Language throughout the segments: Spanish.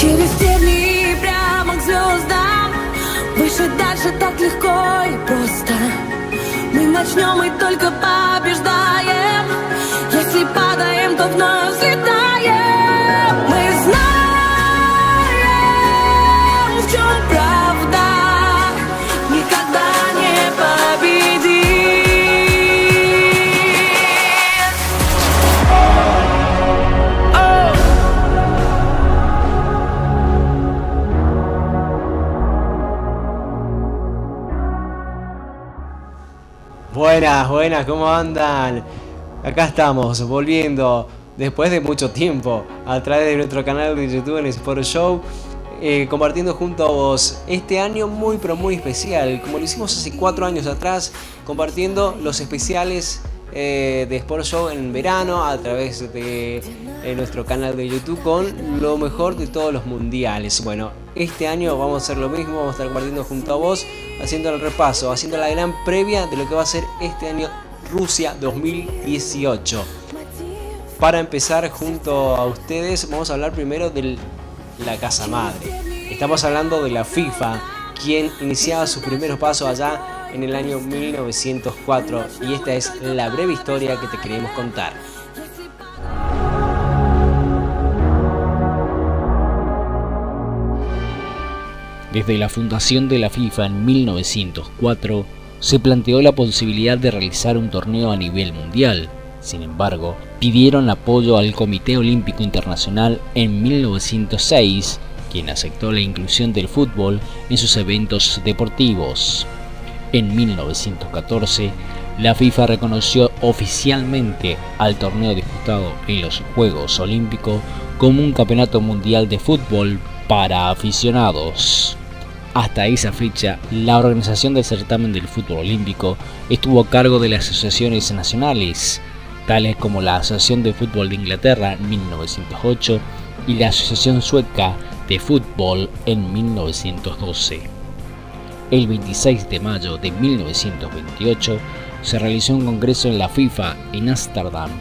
Через тернии прямо к звездам. Выше, дальше так легко и просто. Мы начнем и только побеждаем. Если падаем, то вновь взлетаем. Мы знаем, в чем правда. Никогда не победить. Buenas, ¿cómo andan? Acá estamos, volviendo después de mucho tiempo a través de nuestro canal de YouTube en Sport Show, compartiendo junto a vos este año muy pero muy especial, como lo hicimos hace 4 años atrás, compartiendo los especiales de Sport Show en verano a través de nuestro canal de YouTube con lo mejor de todos los mundiales. Bueno, este año vamos a hacer lo mismo, vamos a estar compartiendo junto a vos, haciendo el repaso, haciendo la gran previa de lo que va a ser este año Rusia 2018. Para empezar junto a ustedes vamos a hablar primero de la casa madre. Estamos hablando de la FIFA, quien iniciaba sus primeros pasos allá en el año 1904, y esta es la breve historia que te queremos contar. Desde la fundación de la FIFA en 1904, se planteó la posibilidad de realizar un torneo a nivel mundial. Sin embargo, pidieron apoyo al Comité Olímpico Internacional en 1906, quien aceptó la inclusión del fútbol en sus eventos deportivos. En 1914, la FIFA reconoció oficialmente al torneo disputado en los Juegos Olímpicos como un campeonato mundial de fútbol para aficionados. Hasta esa fecha, la organización del certamen del fútbol olímpico estuvo a cargo de las asociaciones nacionales, tales como la Asociación de Fútbol de Inglaterra en 1908 y la Asociación Sueca de Fútbol en 1912. El 26 de mayo de 1928 se realizó un congreso en la FIFA en Ámsterdam,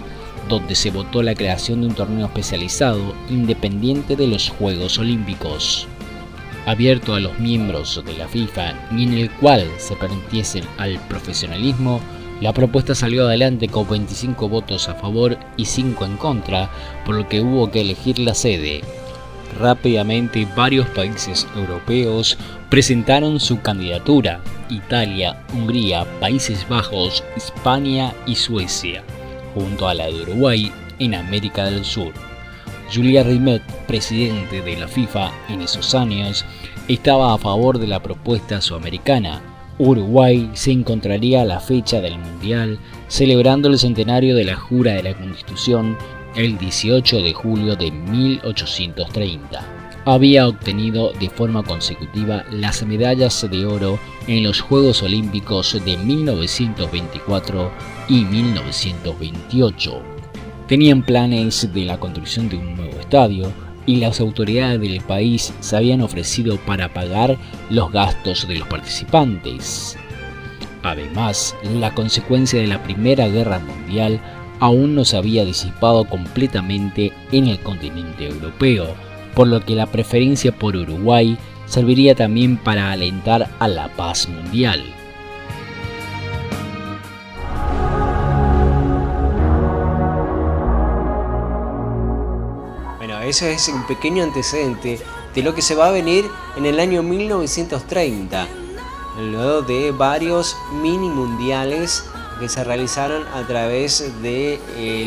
donde se votó la creación de un torneo especializado independiente de los Juegos Olímpicos, abierto a los miembros de la FIFA y en el cual se permitiesen al profesionalismo. La propuesta salió adelante con 25 votos a favor y 5 en contra, por lo que hubo que elegir la sede. Rápidamente varios países europeos presentaron su candidatura: Italia, Hungría, Países Bajos, España y Suecia, junto a la de Uruguay en América del Sur. Jules Rimet, presidente de la FIFA en esos años, estaba a favor de la propuesta sudamericana. Uruguay se encontraría a la fecha del Mundial celebrando el centenario de la Jura de la Constitución el 18 de julio de 1830. Había obtenido de forma consecutiva las medallas de oro en los Juegos Olímpicos de 1924 y 1928. Tenían planes de la construcción de un nuevo estadio y las autoridades del país se habían ofrecido para pagar los gastos de los participantes. Además, la consecuencia de la Primera Guerra Mundial aún no se había disipado completamente en el continente europeo, por lo que la preferencia por Uruguay serviría también para alentar a la paz mundial. Ese es un pequeño antecedente de lo que se va a venir en el año 1930, luego de varios mini mundiales que se realizaron a través de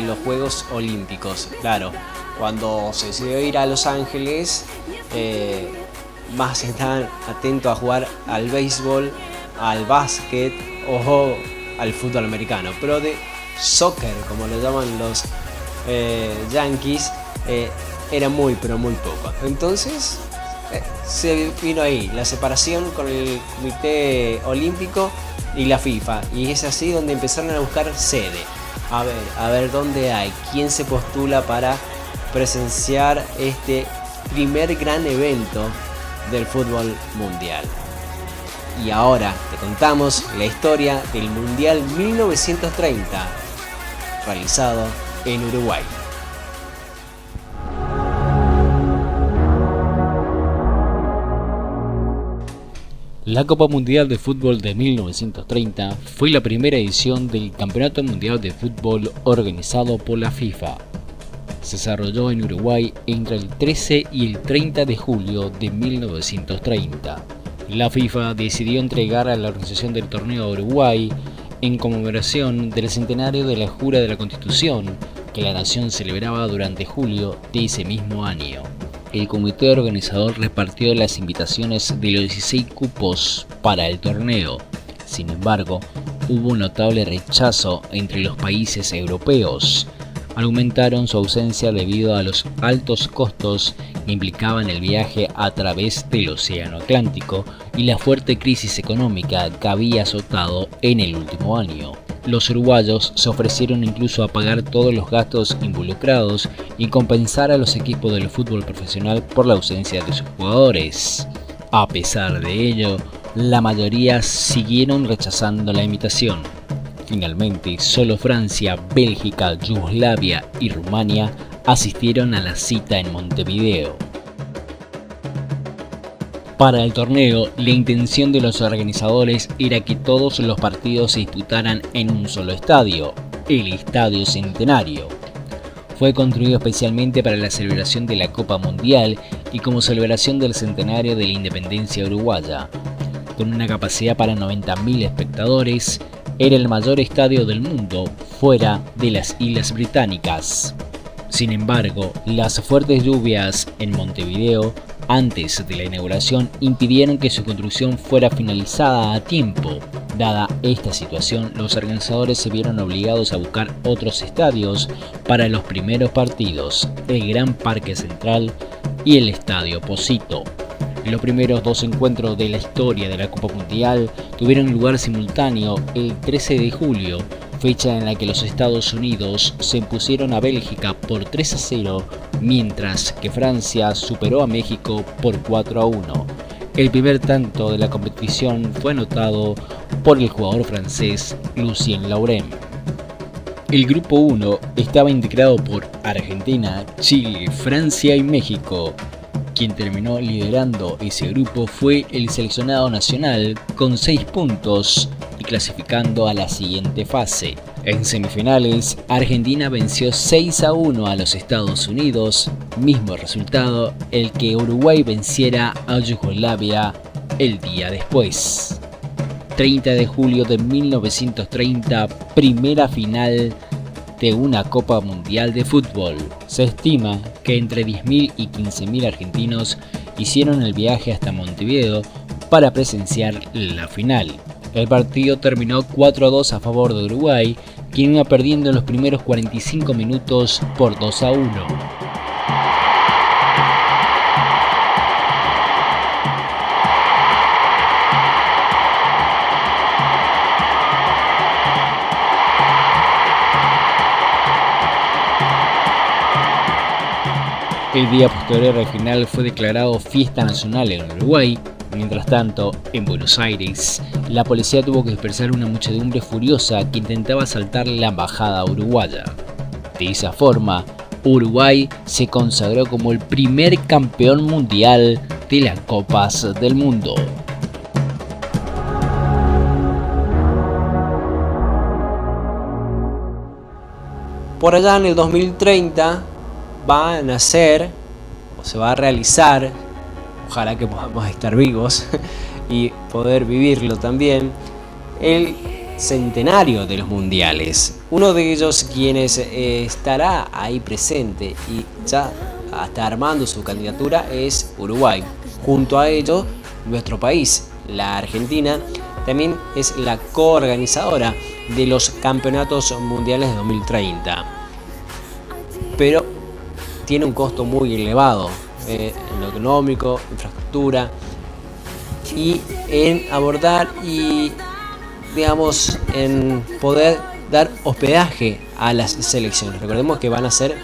los Juegos Olímpicos. Claro, cuando se decidió ir a Los Ángeles, más estaban atentos a jugar al béisbol, al básquet o al fútbol americano, pero de soccer, como lo llaman los yankees, era muy pero muy poco. Entonces se vino ahí la separación con el Comité Olímpico y la FIFA, y es así donde empezaron a buscar sede, a ver dónde hay, quién se postula para presenciar este primer gran evento del fútbol mundial. Y ahora te contamos la historia del Mundial 1930 realizado en Uruguay. La Copa Mundial de Fútbol de 1930 fue la primera edición del Campeonato Mundial de Fútbol organizado por la FIFA. Se desarrolló en Uruguay entre el 13 y el 30 de julio de 1930. La FIFA decidió entregar a la organización del torneo a Uruguay en conmemoración del centenario de la Jura de la Constitución que la nación celebraba durante julio de ese mismo año. El comité organizador repartió las invitaciones de los 16 cupos para el torneo. Sin embargo, hubo un notable rechazo entre los países europeos. Argumentaron su ausencia debido a los altos costos que implicaban el viaje a través del Océano Atlántico y la fuerte crisis económica que había azotado en el último año. Los uruguayos se ofrecieron incluso a pagar todos los gastos involucrados y compensar a los equipos del fútbol profesional por la ausencia de sus jugadores. A pesar de ello, la mayoría siguieron rechazando la invitación. Finalmente, solo Francia, Bélgica, Yugoslavia y Rumania asistieron a la cita en Montevideo. Para el torneo, la intención de los organizadores era que todos los partidos se disputaran en un solo estadio, el Estadio Centenario. Fue construido especialmente para la celebración de la Copa Mundial y como celebración del centenario de la independencia uruguaya. Con una capacidad para 90.000 espectadores, era el mayor estadio del mundo fuera de las Islas Británicas. Sin embargo, las fuertes lluvias en Montevideo antes de la inauguración impidieron que su construcción fuera finalizada a tiempo. Dada esta situación, los organizadores se vieron obligados a buscar otros estadios para los primeros partidos, el Gran Parque Central y el Estadio Pocito. Los primeros dos encuentros de la historia de la Copa Mundial tuvieron lugar simultáneo el 13 de julio, fecha en la que los Estados Unidos se impusieron a Bélgica por 3-0, mientras que Francia superó a México por 4-1. El primer tanto de la competición fue anotado por el jugador francés Lucien Laurent. El grupo 1 estaba integrado por Argentina, Chile, Francia y México. Quien terminó liderando ese grupo fue el seleccionado nacional con 6 puntos y clasificando a la siguiente fase. En semifinales, Argentina venció 6-1 a los Estados Unidos, mismo resultado el que Uruguay venciera a Yugoslavia el día después. 30 de julio de 1930, primera final de una Copa Mundial de Fútbol. Se estima que entre 10.000 y 15.000 argentinos hicieron el viaje hasta Montevideo para presenciar la final. El partido terminó 4-2 a favor de Uruguay, quien iba perdiendo en los primeros 45 minutos por 2-1. El día posterior al final fue declarado fiesta nacional en Uruguay. Mientras tanto, en Buenos Aires, la policía tuvo que dispersar una muchedumbre furiosa que intentaba asaltar la embajada uruguaya. De esa forma, Uruguay se consagró como el primer campeón mundial de las Copas del Mundo. Por allá en el 2030 va a nacer o se va a realizar, ojalá que podamos estar vivos y poder vivirlo también, el centenario de los mundiales. Uno de ellos quienes estará ahí presente y ya está armando su candidatura es Uruguay. Junto a ello, nuestro país, la Argentina, también es la coorganizadora de los campeonatos mundiales de 2030. Pero tiene un costo muy elevado en lo económico, infraestructura y en abordar y digamos en poder dar hospedaje a las selecciones. Recordemos que van a ser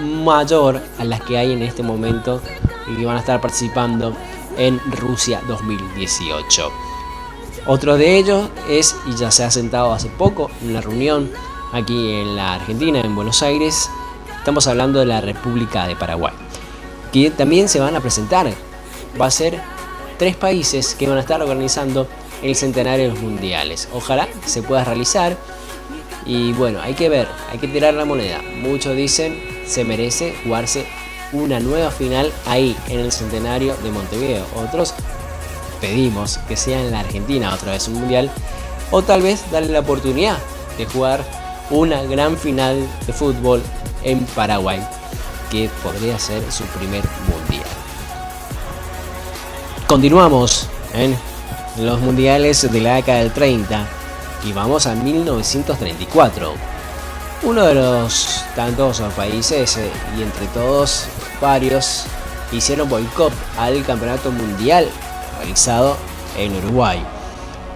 mayor a las que hay en este momento y que van a estar participando en Rusia 2018. Otro de ellos es, y ya se ha sentado hace poco en una reunión aquí en la Argentina, en Buenos Aires, estamos hablando de la República de Paraguay, que también se van a presentar. Va a ser 3 países que van a estar organizando el centenario de los mundiales. Ojalá se pueda realizar. Y bueno, hay que ver, hay que tirar la moneda. Muchos dicen se merece jugarse una nueva final ahí en el centenario de Montevideo. Otros pedimos que sea en la Argentina otra vez un mundial, o tal vez darle la oportunidad de jugar una gran final de fútbol en Paraguay, que podría ser su primer mundial. Continuamos en los mundiales de la década del 30 y vamos a 1934. Uno de los tantos países y entre todos varios hicieron boicot al campeonato mundial realizado en Uruguay.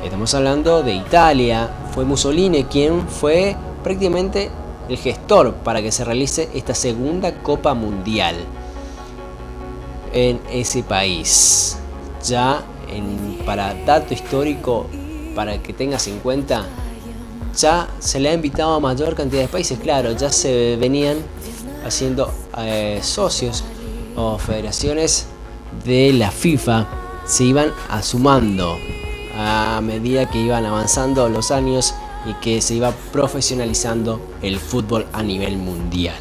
Estamos hablando de Italia. Fue Mussolini quien fue prácticamente el gestor para que se realice esta segunda Copa Mundial en ese país. Ya para dato histórico, para que tengas en cuenta, ya se le ha invitado a mayor cantidad de países. Claro, ya se venían haciendo socios o federaciones de la FIFA, se iban sumando a medida que iban avanzando los años y que se iba profesionalizando el fútbol a nivel mundial.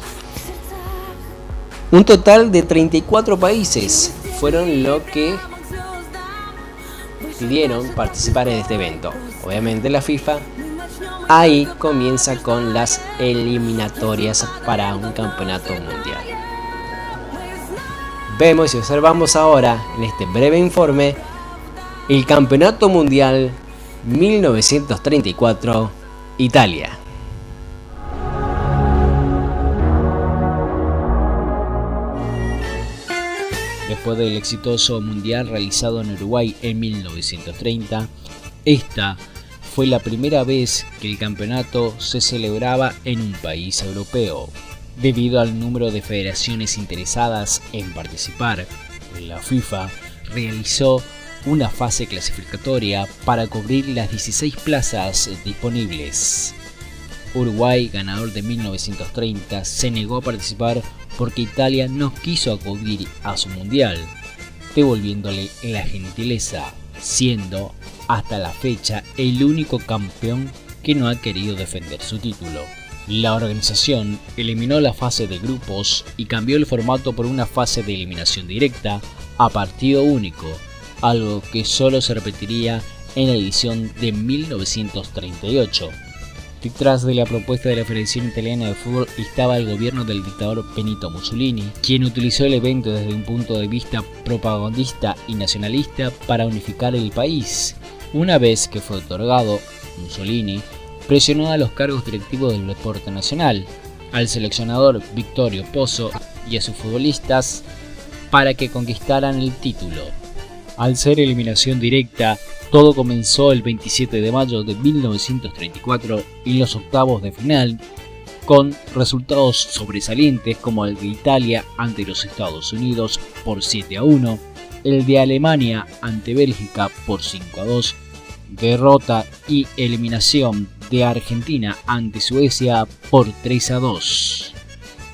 Un total de 34 países fueron los que pidieron participar en este evento. Obviamente la FIFA ahí comienza con las eliminatorias para un campeonato mundial. Vemos y observamos ahora en este breve informe el Campeonato Mundial 1934, Italia. Después del exitoso mundial realizado en Uruguay en 1930, esta fue la primera vez que el campeonato se celebraba en un país europeo. Debido al número de federaciones interesadas en participar, la FIFA realizó una fase clasificatoria para cubrir las 16 plazas disponibles. Uruguay, ganador de 1930, se negó a participar porque Italia no quiso acudir a su mundial, devolviéndole la gentileza, siendo hasta la fecha el único campeón que no ha querido defender su título. La organización eliminó la fase de grupos y cambió el formato por una fase de eliminación directa a partido único, algo que solo se repetiría en la edición de 1938. Detrás de la propuesta de la Federación Italiana de Fútbol estaba el gobierno del dictador Benito Mussolini, quien utilizó el evento desde un punto de vista propagandista y nacionalista para unificar el país. Una vez que fue otorgado, Mussolini presionó a los cargos directivos del deporte nacional, al seleccionador Vittorio Pozzo y a sus futbolistas para que conquistaran el título. Al ser eliminación directa, todo comenzó el 27 de mayo de 1934 en los octavos de final, con resultados sobresalientes como el de Italia ante los Estados Unidos por 7-1, el de Alemania ante Bélgica por 5-2, derrota y eliminación de Argentina ante Suecia por 3-2.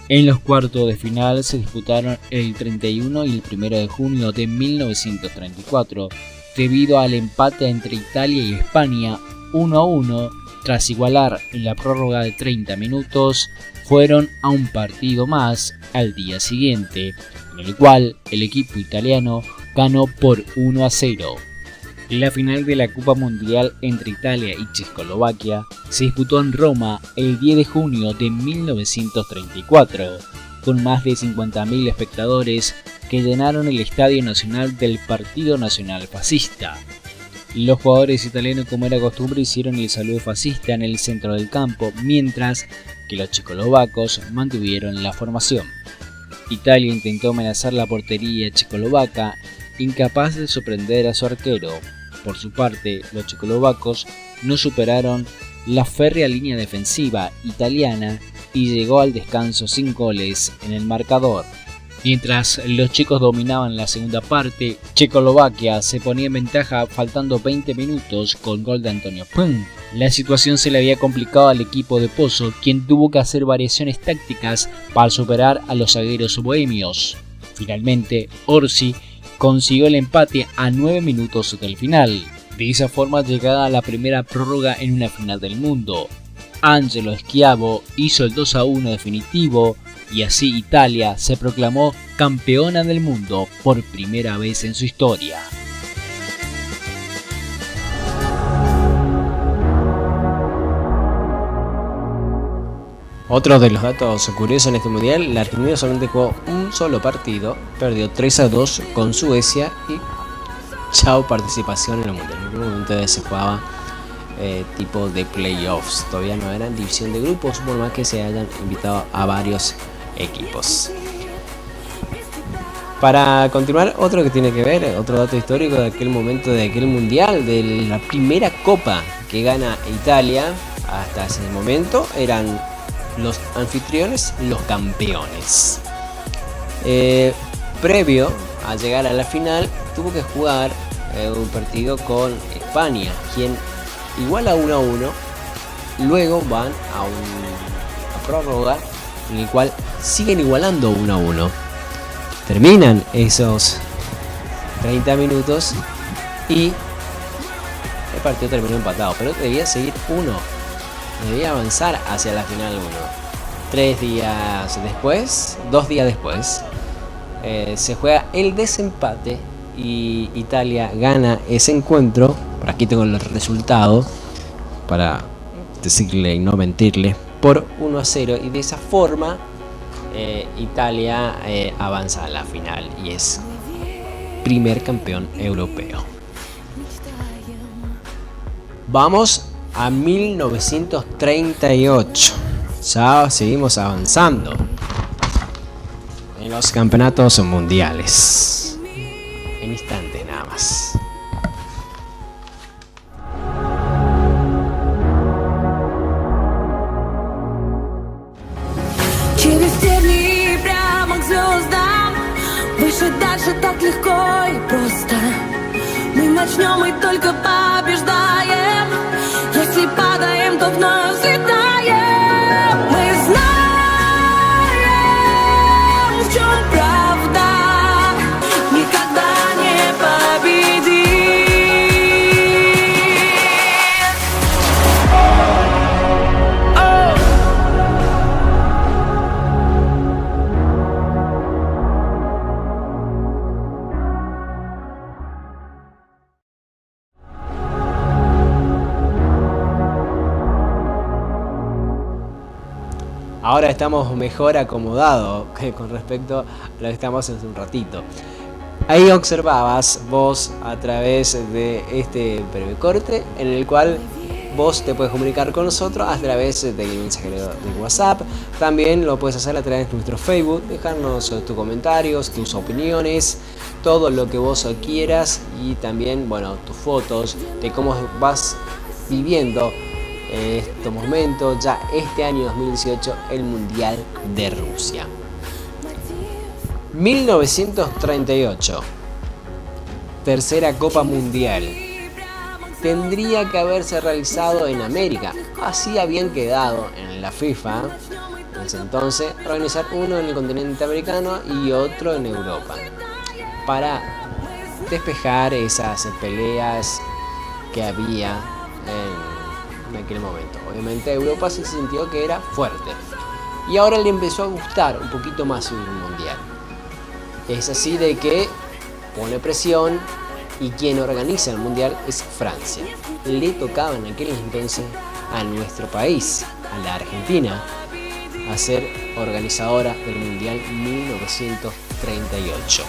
En los cuartos de final se disputaron el 31 y el 1 de junio de 1934, debido al empate entre Italia y España 1-1, tras igualar en la prórroga de 30 minutos, fueron a un partido más al día siguiente, en el cual el equipo italiano ganó por 1-0. La final de la Copa Mundial entre Italia y Checoslovaquia se disputó en Roma el 10 de junio de 1934, con más de 50.000 espectadores que llenaron el Estadio Nacional del Partido Nacional Fascista. Los jugadores italianos, como era costumbre, hicieron el saludo fascista en el centro del campo, mientras que los checoslovacos mantuvieron la formación. Italia intentó amenazar la portería checoslovaca, incapaz de sorprender a su arquero. Por su parte, los checoslovacos no superaron la férrea línea defensiva italiana y llegó al descanso sin goles en el marcador. Mientras los checos dominaban la segunda parte, Checoslovaquia se ponía en ventaja faltando 20 minutos con gol de Antonio Puig. La situación se le había complicado al equipo de Pozzo, quien tuvo que hacer variaciones tácticas para superar a los zagueros bohemios. Finalmente, Orsi consiguió el empate a 9 minutos del final. De esa forma, llegada a la primera prórroga en una final del mundo, Angelo Schiavo hizo el 2-1 definitivo y así Italia se proclamó campeona del mundo por primera vez en su historia. Otro de los datos curiosos en este mundial, la Argentina solamente jugó un solo partido, perdió 3-2 con Suecia y chao participación en el mundial. En un momento se jugaba tipo de playoffs, todavía no eran división de grupos, por más que se hayan invitado a varios equipos. Para continuar, otro que tiene que ver, otro dato histórico de aquel momento, de aquel mundial, de la primera copa que gana Italia, hasta ese momento eran los anfitriones, los campeones. Previo a llegar a la final, tuvo que jugar un partido con España, quien iguala 1-1, luego van a prórroga, en el cual siguen igualando 1-1. Terminan esos 30 minutos y el partido terminó empatado, pero debía seguir debía avanzar hacia la final 1. 2 días después, se juega el desempate y Italia gana ese encuentro. Por aquí tengo el resultado para decirle y no mentirle, por 1-0, y de esa forma Italia avanza a la final y es primer campeón europeo. Vamos a 1938. Ya seguimos avanzando en los campeonatos mundiales. En instantes nada más. Через тернии прямо к звездам, выше, дальше, так легко и просто. Мы начнем и только побеждаем. Если падаем, то вновь взлетаем. Мы знаем, в чем правда. Никогда не победим. Ahora estamos mejor acomodados con respecto a lo que estamos hace un ratito. Ahí observabas vos a través de este breve corte en el cual vos te puedes comunicar con nosotros a través del mensajero de WhatsApp. También lo puedes hacer a través de nuestro Facebook, dejarnos tus comentarios, tus opiniones, todo lo que vos quieras, y también, bueno, tus fotos de cómo vas viviendo en estos momentos, ya este año 2018, el Mundial de Rusia. 1938, tercera Copa Mundial. Tendría que haberse realizado en América. Así habían quedado en la FIFA en ese entonces, organizar uno en el continente americano y otro en Europa, para despejar esas peleas que había en aquel momento. Obviamente Europa se sintió que era fuerte y ahora le empezó a gustar un poquito más un mundial. Es así de que pone presión, y quien organiza el mundial es Francia. Le tocaba en aquel entonces a nuestro país, a la Argentina, a ser organizadora del mundial 1938.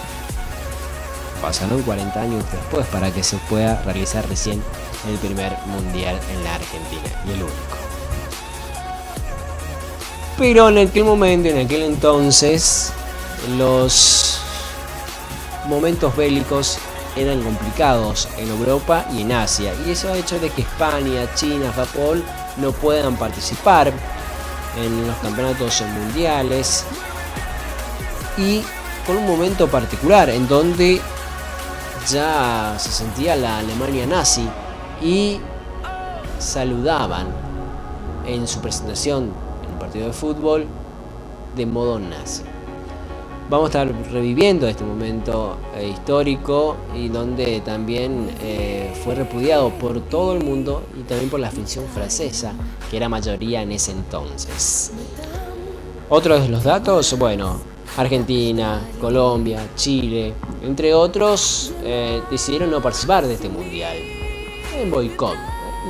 Pasaron 40 años después para que se pueda realizar recién el primer mundial en la Argentina, y el único. Pero en aquel momento, en aquel entonces, los momentos bélicos eran complicados en Europa y en Asia, y eso ha hecho de que España, China, Japón no puedan participar en los campeonatos mundiales, y con un momento particular en donde ya se sentía la Alemania nazi y saludaban en su presentación en un partido de fútbol de modo nazi. vamos a estar reviviendo este momento histórico y donde también fue repudiado por todo el mundo y también por la afición francesa, que era mayoría en ese entonces. Otros de los datos, bueno, Argentina, Colombia, Chile, entre otros, decidieron no participar de este mundial, en boicot,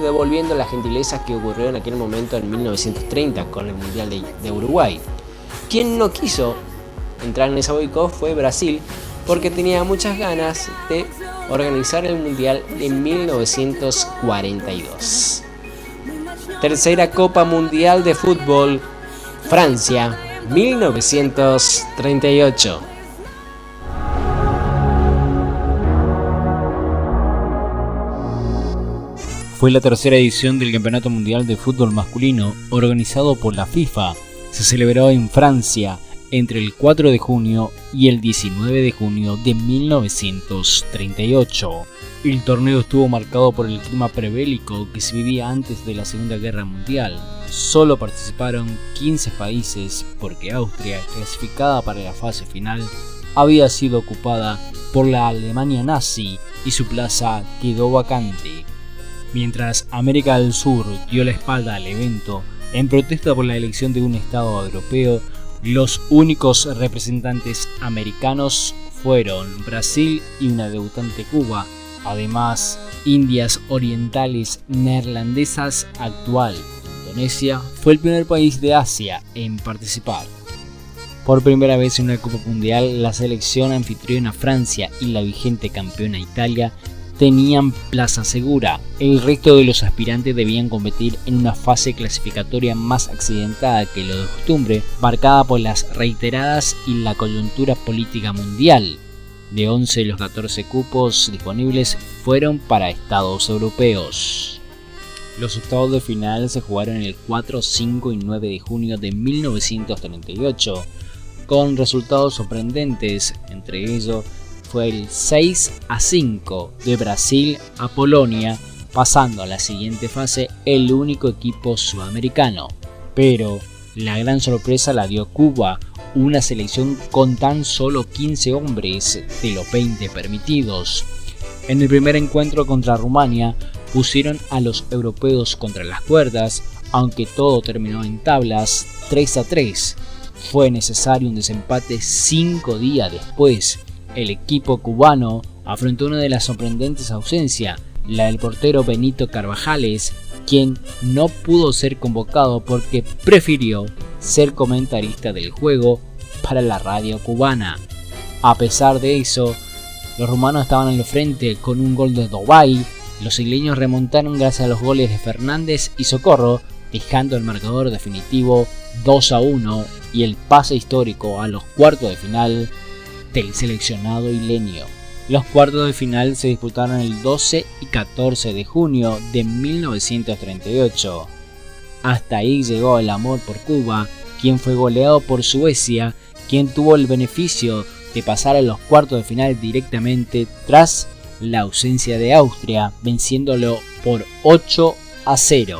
devolviendo las gentilezas que ocurrieron en aquel momento en 1930 con el mundial de Uruguay. Quien no quiso entrar en ese boicot fue Brasil, porque tenía muchas ganas de organizar el mundial de 1942. Tercera Copa Mundial de Fútbol, Francia, 1938. Fue la tercera edición del Campeonato Mundial de Fútbol Masculino organizado por la FIFA. Se celebró en Francia entre el 4 de junio y el 19 de junio de 1938. El torneo estuvo marcado por el clima prebélico que se vivía antes de la Segunda Guerra Mundial. Solo participaron 15 países porque Austria, clasificada para la fase final, había sido ocupada por la Alemania nazi y su plaza quedó vacante. Mientras América del Sur dio la espalda al evento en protesta por la elección de un estado europeo, los únicos representantes americanos fueron Brasil y una debutante Cuba, además Indias Orientales Neerlandesas actual. Indonesia fue el primer país de Asia en participar. Por primera vez en una Copa Mundial, la selección anfitriona Francia y la vigente campeona Italia tenían plaza segura. El resto de los aspirantes debían competir en una fase clasificatoria más accidentada que lo de costumbre, marcada por las reiteradas y la coyuntura política mundial. De 11 de los 14 cupos disponibles fueron para estados europeos. Los octavos de final se jugaron el 4, 5 y 9 de junio de 1938, con resultados sorprendentes, entre ellos fue el 6-5 de Brasil a Polonia, pasando a la siguiente fase el único equipo sudamericano. Pero la gran sorpresa la dio Cuba, una selección con tan solo 15 hombres de los 20 permitidos. En el primer encuentro contra Rumania pusieron a los europeos contra las cuerdas, aunque todo terminó en tablas 3-3. Fue necesario un desempate 5 días después. El equipo cubano afrontó una de las sorprendentes ausencias, la del portero Benito Carvajales, quien no pudo ser convocado porque prefirió ser comentarista del juego para la radio cubana. A pesar de eso, los rumanos estaban en el frente con un gol de Dovay. Los isleños remontaron gracias a los goles de Fernández y Socorro, dejando el marcador definitivo 2-1 y el pase histórico a los cuartos de final del seleccionado isleño. Los cuartos de final se disputaron el 12 y 14 de junio de 1938. Hasta ahí llegó el amor por Cuba, quien fue goleado por Suecia, quien tuvo el beneficio de pasar a los cuartos de final directamente tras la ausencia de Austria, venciéndolo por 8-0.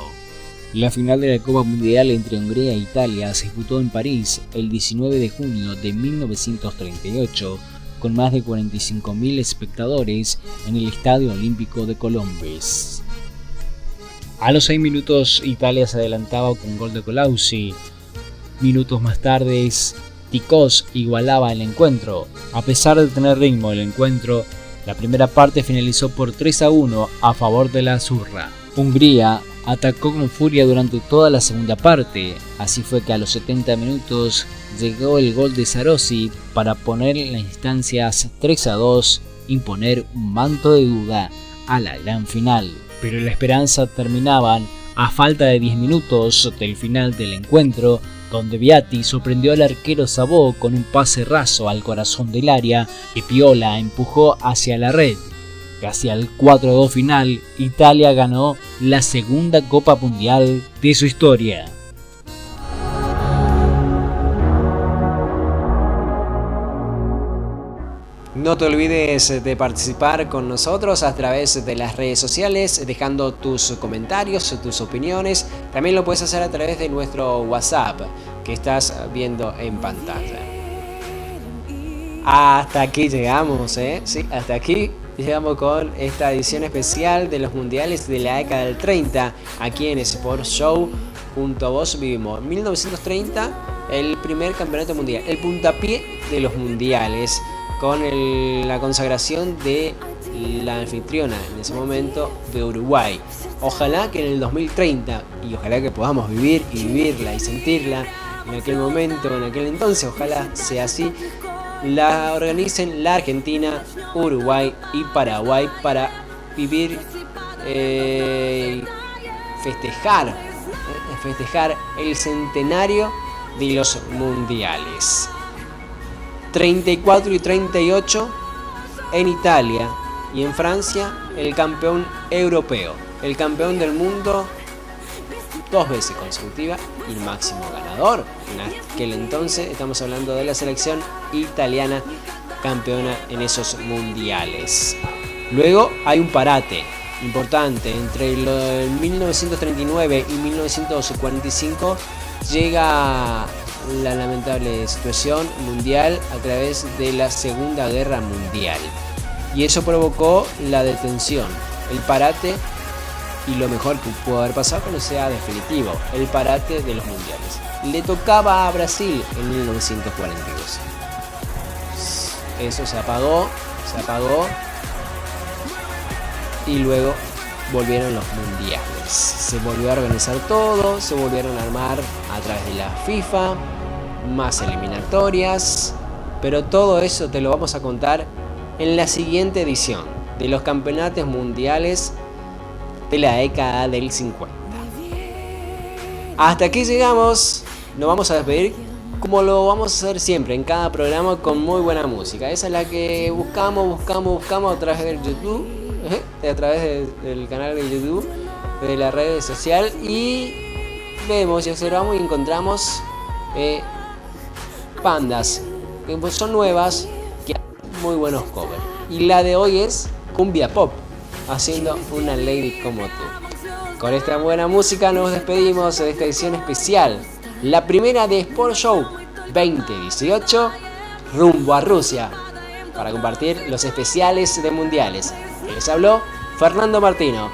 La final de la Copa Mundial entre Hungría e Italia se disputó en París el 19 de junio de 1938, con más de 45.000 espectadores en el Estadio Olímpico de Colombes. A los 6 minutos Italia se adelantaba con gol de Colauzi. Minutos más tarde, Ticós igualaba el encuentro. A pesar de tener ritmo el encuentro, la primera parte finalizó por 3-1 a favor de la Azzurra. Hungría atacó con furia durante toda la segunda parte, así fue que a los 70 minutos llegó el gol de Sarosi para poner en las instancias 3-2, imponer un manto de duda a la gran final. Pero la esperanza terminaba a falta de 10 minutos del final del encuentro, donde Beati sorprendió al arquero Sabó con un pase raso al corazón del área y Piola empujó hacia la red. Casi al 4-2 final, Italia ganó la segunda Copa Mundial de su historia. No te olvides de participar con nosotros a través de las redes sociales, dejando tus comentarios, tus opiniones. También lo puedes hacer a través de nuestro WhatsApp que estás viendo en pantalla. Hasta aquí llegamos, sí, hasta aquí llegamos con esta edición especial de los mundiales de la década del 30, aquí en Sport Show. Junto a vos vivimos 1930, el primer campeonato mundial, el puntapié de los mundiales, con la consagración de la anfitriona en ese momento de Uruguay. Ojalá que en el 2030, y ojalá que podamos vivir y vivirla y sentirla en aquel momento, en aquel entonces, ojalá sea así, la organicen la Argentina, Uruguay y Paraguay para vivir, festejar el centenario de los mundiales. 34 y 38 en Italia, y en Francia el campeón europeo, el campeón del mundo 2 veces consecutiva y el máximo ganador. En aquel entonces estamos hablando de la selección italiana, campeona en esos mundiales. Luego hay un parate importante entre el 1939 y 1945. Llega la lamentable situación mundial a través de la Segunda Guerra Mundial, y eso provocó la detención, el parate, y lo mejor que pudo haber pasado que no sea definitivo, el parate de los mundiales. Le tocaba a Brasil en 1942. Eso se apagó y luego volvieron los mundiales. Se volvió a organizar todo, se volvieron a armar a través de la FIFA, más eliminatorias, pero todo eso te lo vamos a contar en la siguiente edición de los campeonatos mundiales de la década del 50. Hasta aquí llegamos, nos vamos a despedir como lo vamos a hacer siempre en cada programa, con muy buena música. Esa es la que buscamos a través del YouTube, a través del canal de YouTube, de las redes sociales, y vemos y observamos y encontramos bandas que son nuevas, que hacen muy buenos covers. Y la de hoy es Cumbia Pop, haciendo Una Lady Como Tú. Con esta buena música nos despedimos de esta edición especial, la primera de Sport Show 2018, rumbo a Rusia, para compartir los especiales de mundiales. Les habló Fernando Martino,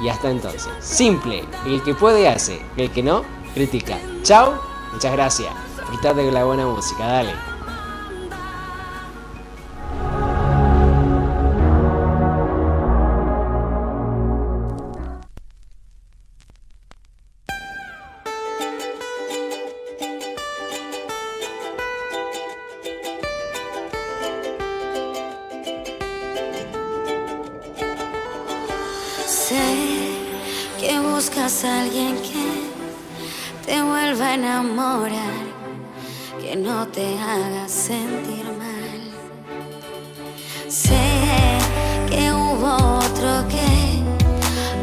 y hasta entonces, simple, el que puede hace, el que no, critica. Chao, muchas gracias, disfrutad de la buena música, dale. Que buscas a alguien que te vuelva a enamorar, que no te haga sentir mal. Sé que hubo otro que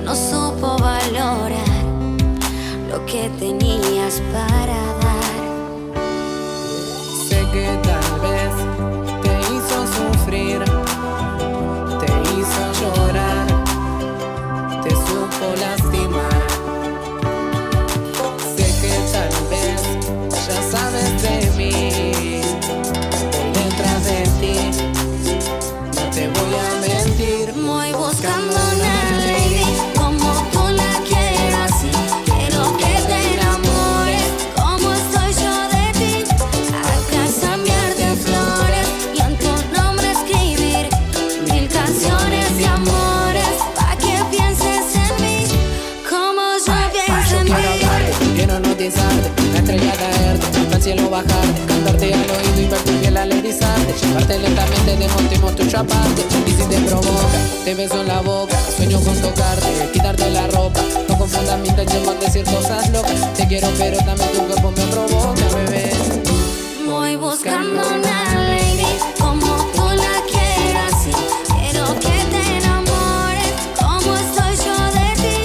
no supo valorar lo que tenías para dar. Sé que tal vez te hizo sufrir, te hizo llorar, te supo lastimar. Sé que tal vez ya sabes de mí, voy detrás de ti, no te voy a mentir. Voy buscando una lady como tú la quieras, y quiero que te enamores como estoy yo de ti. Acá cambiarte flores y en tu nombre escribir 1000 canciones de amores, pa' que pienses en mí como yo pienso en ti. Quiero notizarte, la estrella caerte, al cielo bajarte, cantarte al oído y ver tu piel alegrizarte, llevarte lentamente de monte y monte aparte. Y si te provoca, te beso en la boca, sueño con tocarte, quitarte la ropa. No confundas mi intención con decir cosas locas. Te quiero pero también tu cuerpo me provoca, bebé. Voy buscando una lady como tú la quieras, y quiero que te enamores como estoy yo de ti.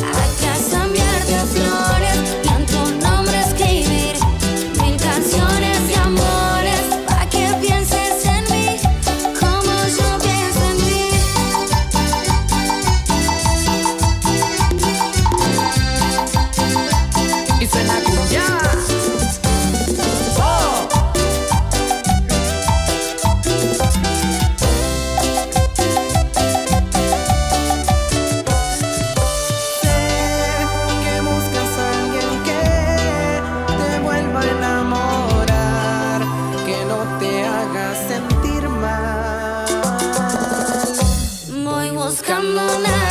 Acá cambiarte flores y en tu nombre escribir 1000 canciones de amores, pa' que pienses en mí como yo pienso en ti. Y suena cumbia. Oh. te haga sentir mal. Voy buscando una